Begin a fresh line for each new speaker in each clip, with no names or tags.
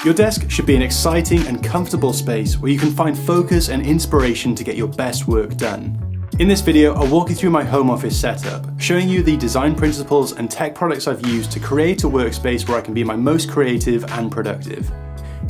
Your desk should be an exciting and comfortable space where you can find focus and inspiration to get your best work done. In this video, I'll walk you through my home office setup, showing you the design principles and tech products I've used to create a workspace where I can be my most creative and productive.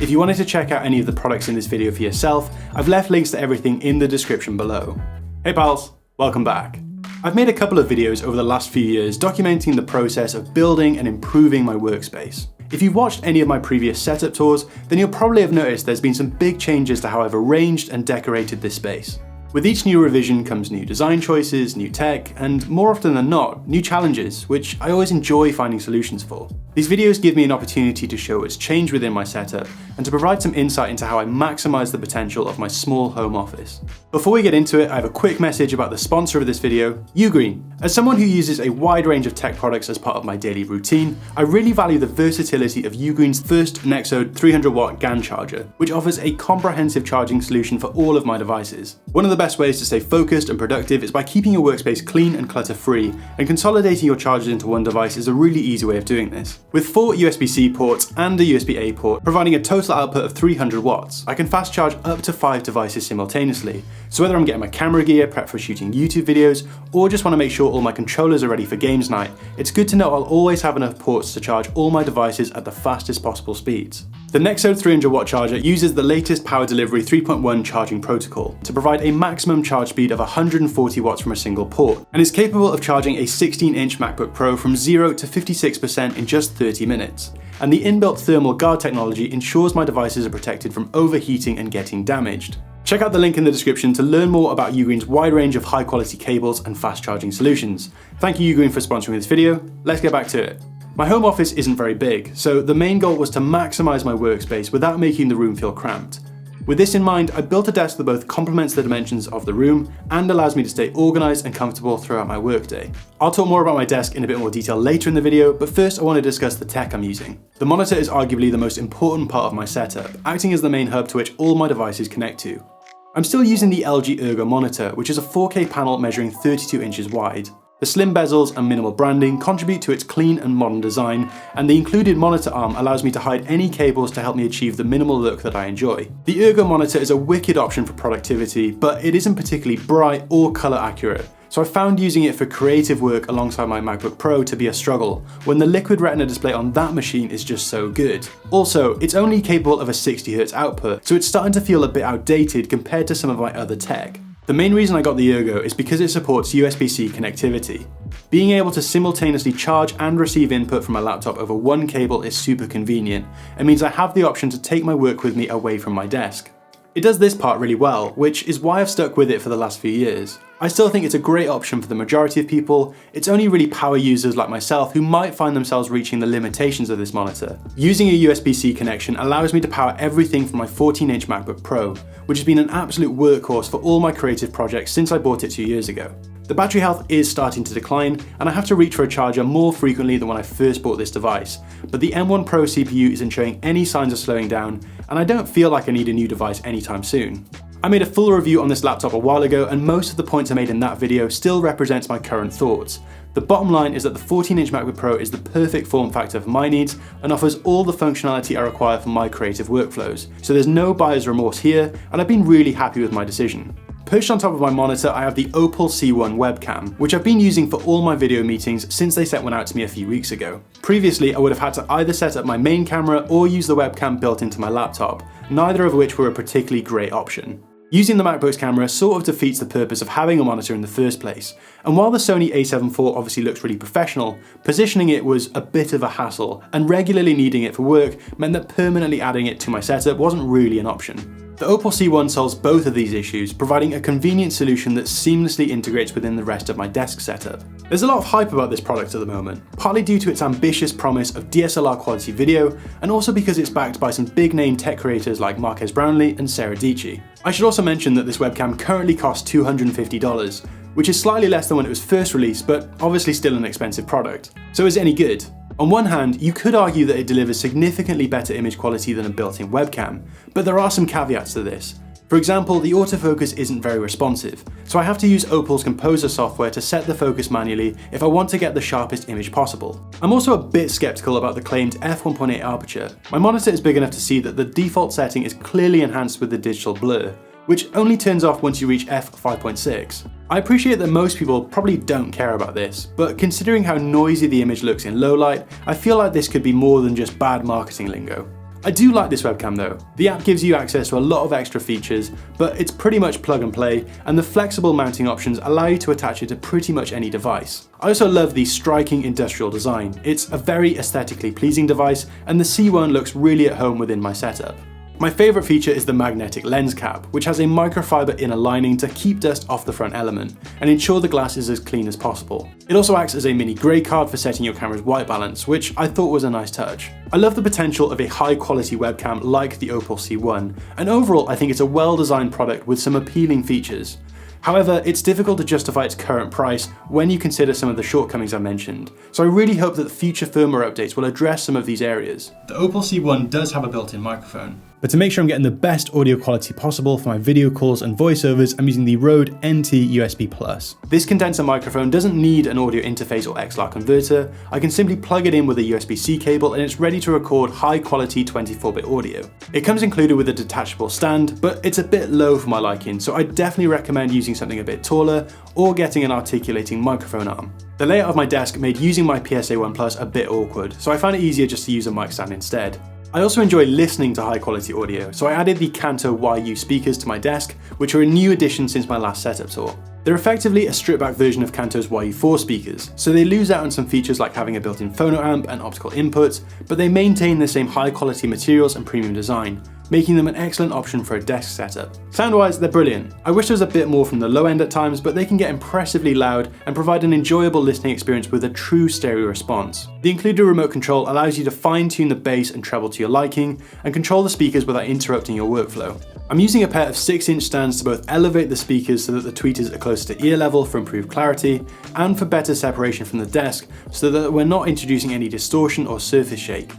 If you wanted to check out any of the products in this video for yourself, I've left links to everything in the description below. Hey pals, welcome back. I've made a couple of videos over the last few years documenting the process of building and improving my workspace. If you've watched any of my previous setup tours, then you'll probably have noticed there's been some big changes to how I've arranged and decorated this space. With each new revision comes new design choices, new tech, and more often than not, new challenges, which I always enjoy finding solutions for. These videos give me an opportunity to show what's changed within my setup and to provide some insight into how I maximize the potential of my small home office. Before we get into it, I have a quick message about the sponsor of this video, UGREEN. As someone who uses a wide range of tech products as part of my daily routine, I really value the versatility of UGREEN's first Nexode 300-watt GAN charger, which offers a comprehensive charging solution for all of my devices. One of the best ways to stay focused and productive is by keeping your workspace clean and clutter-free, and consolidating your chargers into one device is a really easy way of doing this. With 4 USB-C ports and a USB-A port, providing a total output of 300 watts, I can fast charge up to 5 devices simultaneously. So whether I'm getting my camera gear prepped for shooting YouTube videos, or just want to make sure all my controllers are ready for games night, it's good to know I'll always have enough ports to charge all my devices at the fastest possible speeds. The Nexode 300-watt charger uses the latest Power Delivery 3.1 charging protocol to provide a maximum charge speed of 140 watts from a single port, and is capable of charging a 16-inch MacBook Pro from 0 to 56% in just 30 minutes. And the inbuilt thermal guard technology ensures my devices are protected from overheating and getting damaged. Check out the link in the description to learn more about UGREEN's wide range of high-quality cables and fast charging solutions. Thank you UGREEN for sponsoring this video. Let's get back to it. My home office isn't very big, so the main goal was to maximize my workspace without making the room feel cramped. With this in mind, I built a desk that both complements the dimensions of the room and allows me to stay organized and comfortable throughout my workday. I'll talk more about my desk in a bit more detail later in the video, but first I want to discuss the tech I'm using. The monitor is arguably the most important part of my setup, acting as the main hub to which all my devices connect to. I'm still using the LG Ergo monitor, which is a 4K panel measuring 32 inches wide. The slim bezels and minimal branding contribute to its clean and modern design, and the included monitor arm allows me to hide any cables to help me achieve the minimal look that I enjoy. The Ergo monitor is a wicked option for productivity, but it isn't particularly bright or color accurate, so I found using it for creative work alongside my MacBook Pro to be a struggle, when the liquid retina display on that machine is just so good. Also, it's only capable of a 60Hz output, so it's starting to feel a bit outdated compared to some of my other tech. The main reason I got the Ergo is because it supports USB-C connectivity. Being able to simultaneously charge and receive input from a laptop over one cable is super convenient, and means I have the option to take my work with me away from my desk. It does this part really well, which is why I've stuck with it for the last few years. I still think it's a great option for the majority of people. It's only really power users like myself who might find themselves reaching the limitations of this monitor. Using a USB-C connection allows me to power everything from my 14-inch MacBook Pro, which has been an absolute workhorse for all my creative projects since I bought it 2 years ago. The battery health is starting to decline, and I have to reach for a charger more frequently than when I first bought this device, but the M1 Pro CPU isn't showing any signs of slowing down, and I don't feel like I need a new device anytime soon. I made a full review on this laptop a while ago, and most of the points I made in that video still represents my current thoughts. The bottom line is that the 14-inch MacBook Pro is the perfect form factor for my needs and offers all the functionality I require for my creative workflows, so there's no buyer's remorse here, and I've been really happy with my decision. Perched on top of my monitor, I have the Opal C1 webcam, which I've been using for all my video meetings since they sent one out to me a few weeks ago. Previously, I would have had to either set up my main camera or use the webcam built into my laptop, neither of which were a particularly great option. Using the MacBook's camera sort of defeats the purpose of having a monitor in the first place, and while the Sony a7 IV obviously looks really professional, positioning it was a bit of a hassle, and regularly needing it for work meant that permanently adding it to my setup wasn't really an option. The Opal C1 solves both of these issues, providing a convenient solution that seamlessly integrates within the rest of my desk setup. There's a lot of hype about this product at the moment, partly due to its ambitious promise of DSLR quality video, and also because it's backed by some big name tech creators like Marques Brownlee and Sarah Dietschy. I should also mention that this webcam currently costs $250, which is slightly less than when it was first released, but obviously still an expensive product. So is it any good? On one hand, you could argue that it delivers significantly better image quality than a built-in webcam, but there are some caveats to this. For example, the autofocus isn't very responsive, so I have to use Opal's Composer software to set the focus manually if I want to get the sharpest image possible. I'm also a bit skeptical about the claimed f1.8 aperture. My monitor is big enough to see that the default setting is clearly enhanced with the digital blur, which only turns off once you reach f5.6. I appreciate that most people probably don't care about this, but considering how noisy the image looks in low light, I feel like this could be more than just bad marketing lingo. I do like this webcam though. The app gives you access to a lot of extra features, but it's pretty much plug and play, and the flexible mounting options allow you to attach it to pretty much any device. I also love the striking industrial design. It's a very aesthetically pleasing device, and the C1 looks really at home within my setup. My favourite feature is the magnetic lens cap, which has a microfiber inner lining to keep dust off the front element and ensure the glass is as clean as possible. It also acts as a mini grey card for setting your camera's white balance, which I thought was a nice touch. I love the potential of a high quality webcam like the Opal C1, and overall I think it's a well designed product with some appealing features. However, it's difficult to justify its current price when you consider some of the shortcomings I mentioned, so I really hope that future firmware updates will address some of these areas. The Opal C1 does have a built-in microphone, but to make sure I'm getting the best audio quality possible for my video calls and voiceovers, I'm using the Rode NT USB+. This condenser microphone doesn't need an audio interface or XLR converter. I can simply plug it in with a USB-C cable and it's ready to record high-quality 24-bit audio. It comes included with a detachable stand, but it's a bit low for my liking, so I definitely recommend using something a bit taller or getting an articulating microphone arm. The layout of my desk made using my PSA-1 Plus a bit awkward, so I found it easier just to use a mic stand instead. I also enjoy listening to high quality audio, so I added the Kanto YU speakers to my desk, which are a new addition since my last setup tour. They're effectively a stripped back version of Kanto's YU4 speakers, so they lose out on some features like having a built-in phono amp and optical inputs, but they maintain the same high quality materials and premium design, making them an excellent option for a desk setup. Sound-wise, they're brilliant. I wish there was a bit more from the low end at times, but they can get impressively loud and provide an enjoyable listening experience with a true stereo response. The included remote control allows you to fine-tune the bass and treble to your liking, and control the speakers without interrupting your workflow. I'm using a pair of 6-inch stands to both elevate the speakers so that the tweeters are closer to ear level for improved clarity, and for better separation from the desk so that we're not introducing any distortion or surface shake.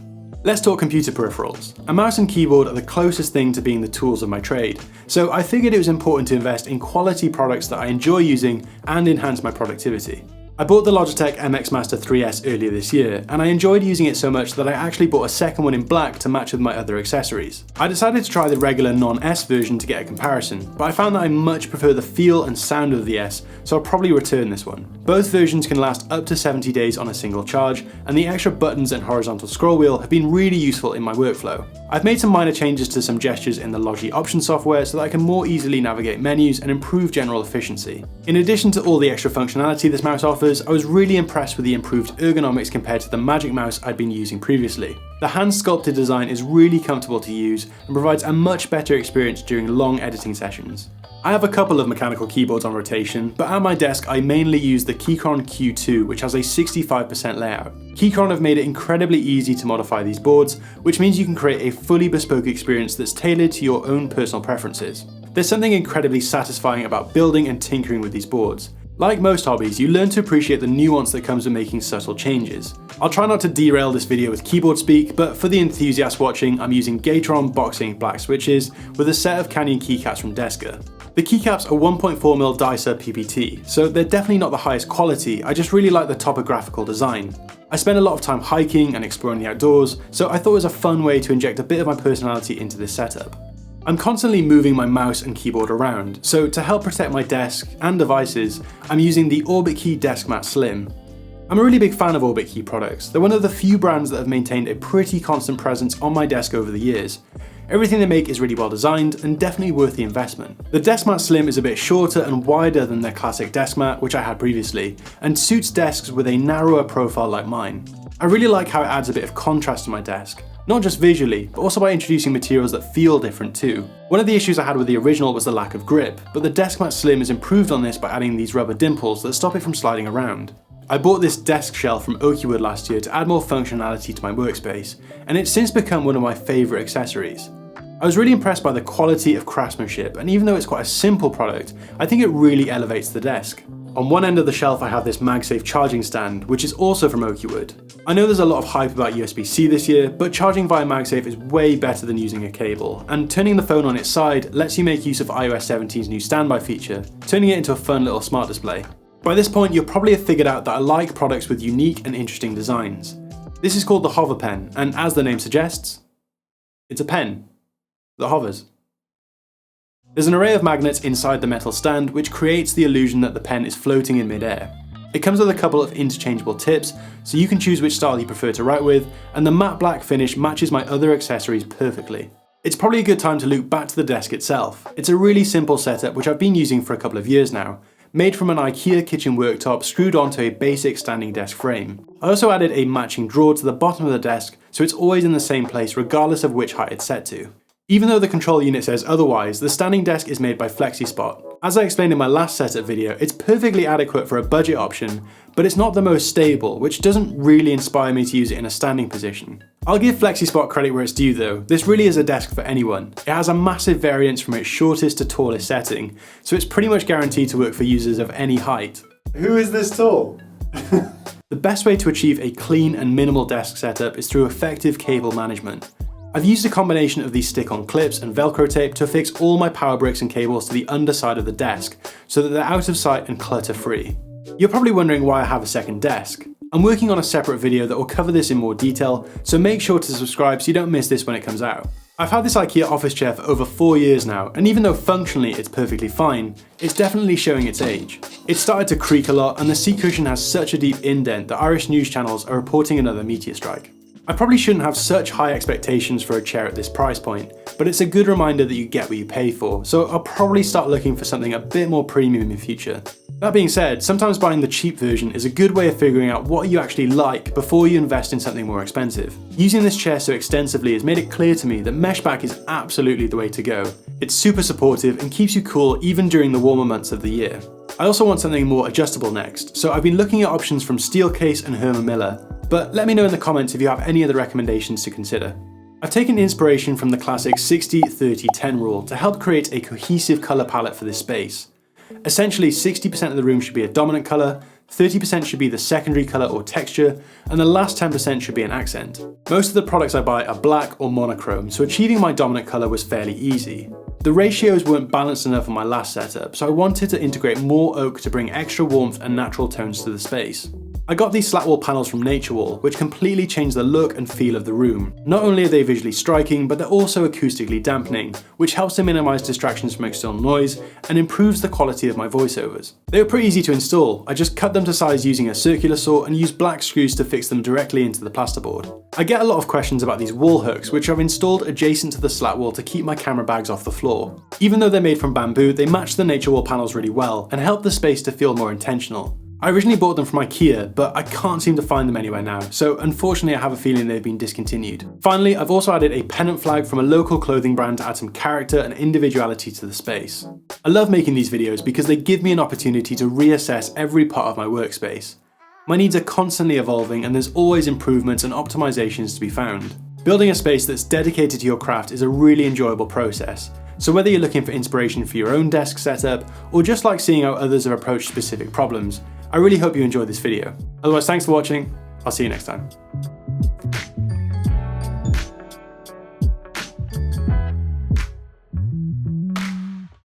Let's talk computer peripherals. A mouse and keyboard are the closest thing to being the tools of my trade, so I figured it was important to invest in quality products that I enjoy using and enhance my productivity. I bought the Logitech MX Master 3S earlier this year, and I enjoyed using it so much that I actually bought a second one in black to match with my other accessories. I decided to try the regular non-S version to get a comparison, but I found that I much prefer the feel and sound of the S, so I'll probably return this one. Both versions can last up to 70 days on a single charge, and the extra buttons and horizontal scroll wheel have been really useful in my workflow. I've made some minor changes to some gestures in the Logi options software so that I can more easily navigate menus and improve general efficiency. In addition to all the extra functionality this mouse offers, I was really impressed with the improved ergonomics compared to the Magic Mouse I'd been using previously. The hand-sculpted design is really comfortable to use and provides a much better experience during long editing sessions. I have a couple of mechanical keyboards on rotation, but at my desk I mainly use the Keychron Q2, which has a 65% layout. Keychron have made it incredibly easy to modify these boards, which means you can create a fully bespoke experience that's tailored to your own personal preferences. There's something incredibly satisfying about building and tinkering with these boards. Like most hobbies, you learn to appreciate the nuance that comes with making subtle changes. I'll try not to derail this video with keyboard speak, but for the enthusiasts watching, I'm using Gateron Boxing black switches with a set of Canyon keycaps from Deska. The keycaps are 1.4mm Dicer PPT, so they're definitely not the highest quality, I just really like the topographical design. I spend a lot of time hiking and exploring the outdoors, so I thought it was a fun way to inject a bit of my personality into this setup. I'm constantly moving my mouse and keyboard around, so to help protect my desk and devices, I'm using the OrbitKey Desk Mat Slim. I'm a really big fan of OrbitKey products. They're one of the few brands that have maintained a pretty constant presence on my desk over the years. Everything they make is really well designed and definitely worth the investment. The Desk Mat Slim is a bit shorter and wider than their classic desk mat, which I had previously, and suits desks with a narrower profile like mine. I really like how it adds a bit of contrast to my desk. Not just visually, but also by introducing materials that feel different too. One of the issues I had with the original was the lack of grip, but the Desk Mat Slim is improved on this by adding these rubber dimples that stop it from sliding around. I bought this desk shelf from Oakwood last year to add more functionality to my workspace, and it's since become one of my favourite accessories. I was really impressed by the quality of craftsmanship, and even though it's quite a simple product, I think it really elevates the desk. On one end of the shelf I have this MagSafe charging stand, which is also from Oakwood. I know there's a lot of hype about USB-C this year, but charging via MagSafe is way better than using a cable, and turning the phone on its side lets you make use of iOS 17's new standby feature, turning it into a fun little smart display. By this point, you'll probably have figured out that I like products with unique and interesting designs. This is called the Hover Pen, and as the name suggests, it's a pen that hovers. There's an array of magnets inside the metal stand which creates the illusion that the pen is floating in mid-air. It comes with a couple of interchangeable tips, so you can choose which style you prefer to write with, and the matte black finish matches my other accessories perfectly. It's probably a good time to loop back to the desk itself. It's a really simple setup which I've been using for a couple of years now, made from an IKEA kitchen worktop screwed onto a basic standing desk frame. I also added a matching drawer to the bottom of the desk, so it's always in the same place regardless of which height it's set to. Even though the control unit says otherwise, the standing desk is made by FlexiSpot. As I explained in my last setup video, it's perfectly adequate for a budget option, but it's not the most stable, which doesn't really inspire me to use it in a standing position. I'll give FlexiSpot credit where it's due though. This really is a desk for anyone. It has a massive variance from its shortest to tallest setting, so it's pretty much guaranteed to work for users of any height.
Who is this tall?
The best way to achieve a clean and minimal desk setup is through effective cable management. I've used a combination of these stick-on clips and Velcro tape to affix all my power bricks and cables to the underside of the desk so that they're out of sight and clutter-free. You're probably wondering why I have a second desk. I'm working on a separate video that will cover this in more detail, so make sure to subscribe so you don't miss this when it comes out. I've had this IKEA office chair for over 4 years now, and even though functionally it's perfectly fine, it's definitely showing its age. It's started to creak a lot, and the seat cushion has such a deep indent that Irish news channels are reporting another meteor strike. I probably shouldn't have such high expectations for a chair at this price point, but it's a good reminder that you get what you pay for, so I'll probably start looking for something a bit more premium in future. That being said, sometimes buying the cheap version is a good way of figuring out what you actually like before you invest in something more expensive. Using this chair so extensively has made it clear to me that mesh back is absolutely the way to go. It's super supportive and keeps you cool even during the warmer months of the year. I also want something more adjustable next, so I've been looking at options from Steelcase and Herman Miller, but let me know in the comments if you have any other recommendations to consider. I've taken inspiration from the classic 60-30-10 rule to help create a cohesive colour palette for this space. Essentially, 60% of the room should be a dominant colour, 30% should be the secondary colour or texture, and the last 10% should be an accent. Most of the products I buy are black or monochrome, so achieving my dominant colour was fairly easy. The ratios weren't balanced enough on my last setup, so I wanted to integrate more oak to bring extra warmth and natural tones to the space. I got these slat wall panels from Nature Wall, which completely changed the look and feel of the room. Not only are they visually striking, but they're also acoustically dampening, which helps to minimize distractions from external noise and improves the quality of my voiceovers. They were pretty easy to install. I just cut them to size using a circular saw and used black screws to fix them directly into the plasterboard. I get a lot of questions about these wall hooks, which I've installed adjacent to the slat wall to keep my camera bags off the floor. Even though they're made from bamboo, they match the Nature Wall panels really well and help the space to feel more intentional. I originally bought them from IKEA, but I can't seem to find them anywhere now, so unfortunately I have a feeling they've been discontinued. Finally, I've also added a pennant flag from a local clothing brand to add some character and individuality to the space. I love making these videos because they give me an opportunity to reassess every part of my workspace. My needs are constantly evolving and there's always improvements and optimizations to be found. Building a space that's dedicated to your craft is a really enjoyable process. So whether you're looking for inspiration for your own desk setup, or just like seeing how others have approached specific problems, I really hope you enjoyed this video. Otherwise, thanks for watching. I'll see you next time.